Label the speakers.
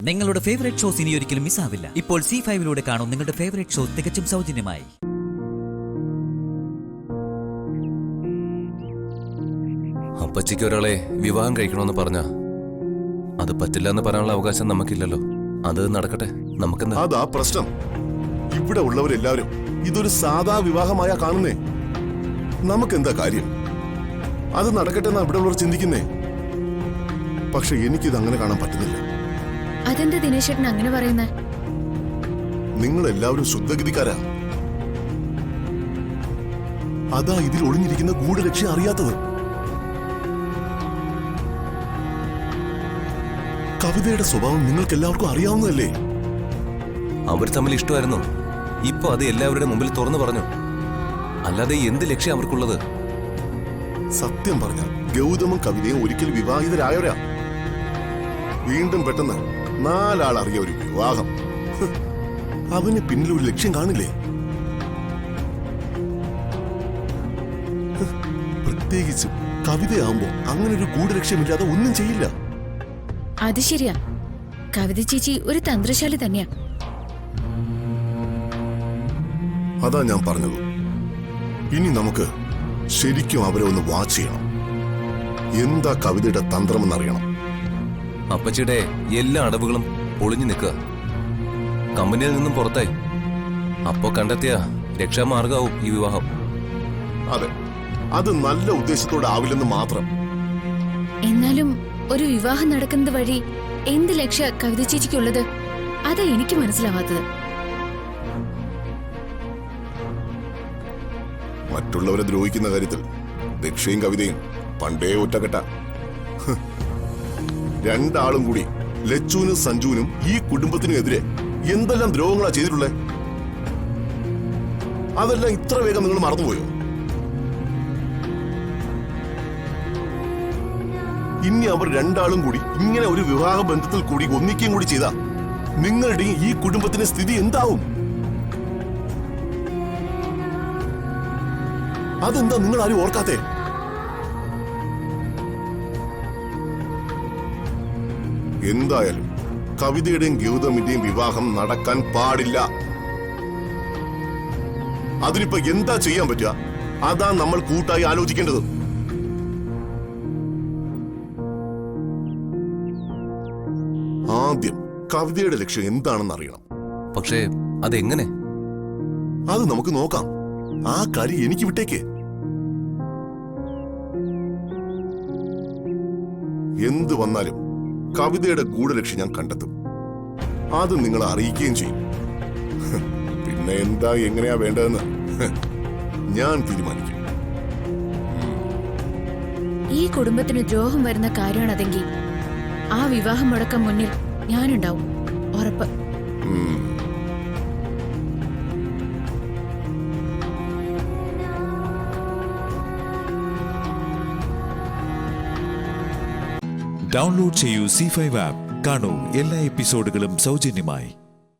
Speaker 1: നിങ്ങളുടെ favourite shows ഇനി ഒരിക്കലും മിസ്സാവില്ല. ഇപ്പോൾ C5 കാണും നിങ്ങളുടെ ഫേവറേറ്റ് ഷോ തികച്ചും സൗജന്യമായി.
Speaker 2: അപ്പച്ചിക്ക് ഒരാളെ വിവാഹം കഴിക്കണമെന്ന് പറഞ്ഞ അത് പറ്റില്ല എന്ന് പറയാനുള്ള അവകാശം നമുക്കില്ലല്ലോ. അത് നടക്കട്ടെ, നമുക്കെന്താ?
Speaker 3: അതാ പ്രശ്നം. ഇവിടെ ഉള്ളവരെല്ലാവരും ഇതൊരു സാധാ വിവാഹമായ കാണുന്നേ. നമുക്കെന്താ കാര്യം? അത് നടക്കട്ടെ എന്നാ ഇവിടെ ഉള്ളവർ ചിന്തിക്കുന്നേ. പക്ഷെ എനിക്കിത് അങ്ങനെ കാണാൻ പറ്റുന്നില്ല.
Speaker 4: അതെന്താ ദിനേശേട്ടൻ അങ്ങനെ പറയുന്നേ?
Speaker 3: നിങ്ങൾ എല്ലാവരും ശുദ്ധഗതിക്കാരാ. അതാ ഇതിൽ ഒളിഞ്ഞിരിക്കുന്ന ഗൂഢലക്ഷ്യം അറിയാത്തത്. കവിതയുടെ സ്വഭാവം നിങ്ങൾക്ക് എല്ലാവർക്കും അറിയാവുന്നതല്ലേ?
Speaker 2: അവർ തമ്മിൽ ഇഷ്ടമായിരുന്നു. ഇപ്പൊ അത് എല്ലാവരുടെ മുമ്പിൽ തുറന്നു പറഞ്ഞു. അല്ലാതെ എന്ത് ലക്ഷ്യം അവർക്കുള്ളത്?
Speaker 3: സത്യം പറഞ്ഞ ഗൗതമും കവിതയും ഒരിക്കൽ വിവാഹിതരായവരാ. വീണ്ടും പെട്ടെന്ന് 4 ആൾ അറിയ ഒരു വിവാഹം. അവന് പിന്നിൽ ഒരു ലക്ഷ്യം കാണില്ലേ? പ്രത്യേകിച്ചും കവിതയാവുമ്പോ അങ്ങനെ ഒരു ഗൂഢലക്ഷ്യമില്ലാതെ ഒന്നും ചെയ്യില്ല.
Speaker 4: അത് ശരിയാ, കവിത ചേച്ചി ഒരു തന്ത്രശാലി തന്നെയാ.
Speaker 3: അതാ ഞാൻ പറഞ്ഞത്. ഇനി നമുക്ക് ശരിക്കും അവരെ ഒന്ന് വാച്ച് ചെയ്യണം. എന്താ കവിതയുടെ തന്ത്രമെന്നറിയണം.
Speaker 2: അപ്പച്ചിയുടെ എല്ലാ അടവുകളും പൊളിഞ്ഞു നിൽക്കുക. കമ്പനിയിൽ നിന്നും പുറത്തായി. അപ്പോ കണ്ടെത്തിയ രക്ഷാമാർഗാവും ഈ വിവാഹം.
Speaker 3: അതെ, അത് നല്ല ഉദ്ദേശത്തോടെ ആവില്ലെന്ന് മാത്രം.
Speaker 4: എന്നാലും ഒരു വിവാഹം നടക്കുന്നത് വഴി എന്ത് ലക്ഷ്യ കവിത ചേച്ചിക്കുള്ളത്? അതാ എനിക്ക് മനസ്സിലാവാത്തത്.
Speaker 3: മറ്റുള്ളവരെ ദ്രോഹിക്കുന്ന കാര്യത്തിൽ ദക്ഷയും കവിതയും പണ്ടേ ഒറ്റക്കെട്ട. 2 ആളും കൂടി ലച്ചുവിനും സഞ്ജുവിനും ഈ കുടുംബത്തിനും എതിരെ എന്തെല്ലാം ദ്രോഹങ്ങളാ ചെയ്തിട്ടുള്ളത്? അതെല്ലാം ഇത്ര വേഗം നിങ്ങൾ മറന്നുപോയോ? ഇനി അവർ 2 ആളും കൂടി ഇങ്ങനെ ഒരു വിവാഹ ബന്ധത്തിൽ കൂടി ഒന്നിക്കുകയും കൂടി ചെയ്താ നിങ്ങളുടെ ഈ കുടുംബത്തിന്റെ സ്ഥിതി എന്താവും? അതെന്താ നിങ്ങൾ ആരും ഓർക്കാത്തെ? എന്തായാലും കവിതയുടെയും ഗൗതമിന്റെയും വിവാഹം നടക്കാൻ പാടില്ല. അതിനിപ്പോ എന്താ ചെയ്യാൻ പറ്റുക? അതാ നമ്മൾ കൂട്ടായി ആലോചിക്കേണ്ടത്. ആദ്യം കവിതയുടെ ലക്ഷ്യം എന്താണെന്ന് അറിയണം.
Speaker 2: പക്ഷേ അതെങ്ങനെ?
Speaker 3: അത് നമുക്ക് നോക്കാം. ആ കാര്യം എനിക്ക് വിട്ടേക്ക്. എന്ത് വന്നാലും കവിതയുടെ ഗൂഢലക്ഷ്യം ഞാൻ കണ്ടെത്തും. അത് നിങ്ങളെ അറിയിക്കുകയും ചെയ്യും. പിന്നെ എന്താ എങ്ങനെയാ വേണ്ടതെന്ന് ഞാൻ തീരുമാനിക്കും.
Speaker 4: ഈ കുടുംബത്തിന് ദ്രോഹം വരുന്ന കാര്യമാണതെങ്കിൽ ആ വിവാഹം മുടക്കം മുന്നിൽ ഞാനുണ്ടാവും, ഉറപ്പ്.
Speaker 5: ഡൗൺലോഡ് ചെയ്യൂ C5 ആപ്പ്. കാണൂ എല്ലാ എപ്പിസോഡുകളും സൗജന്യമായി.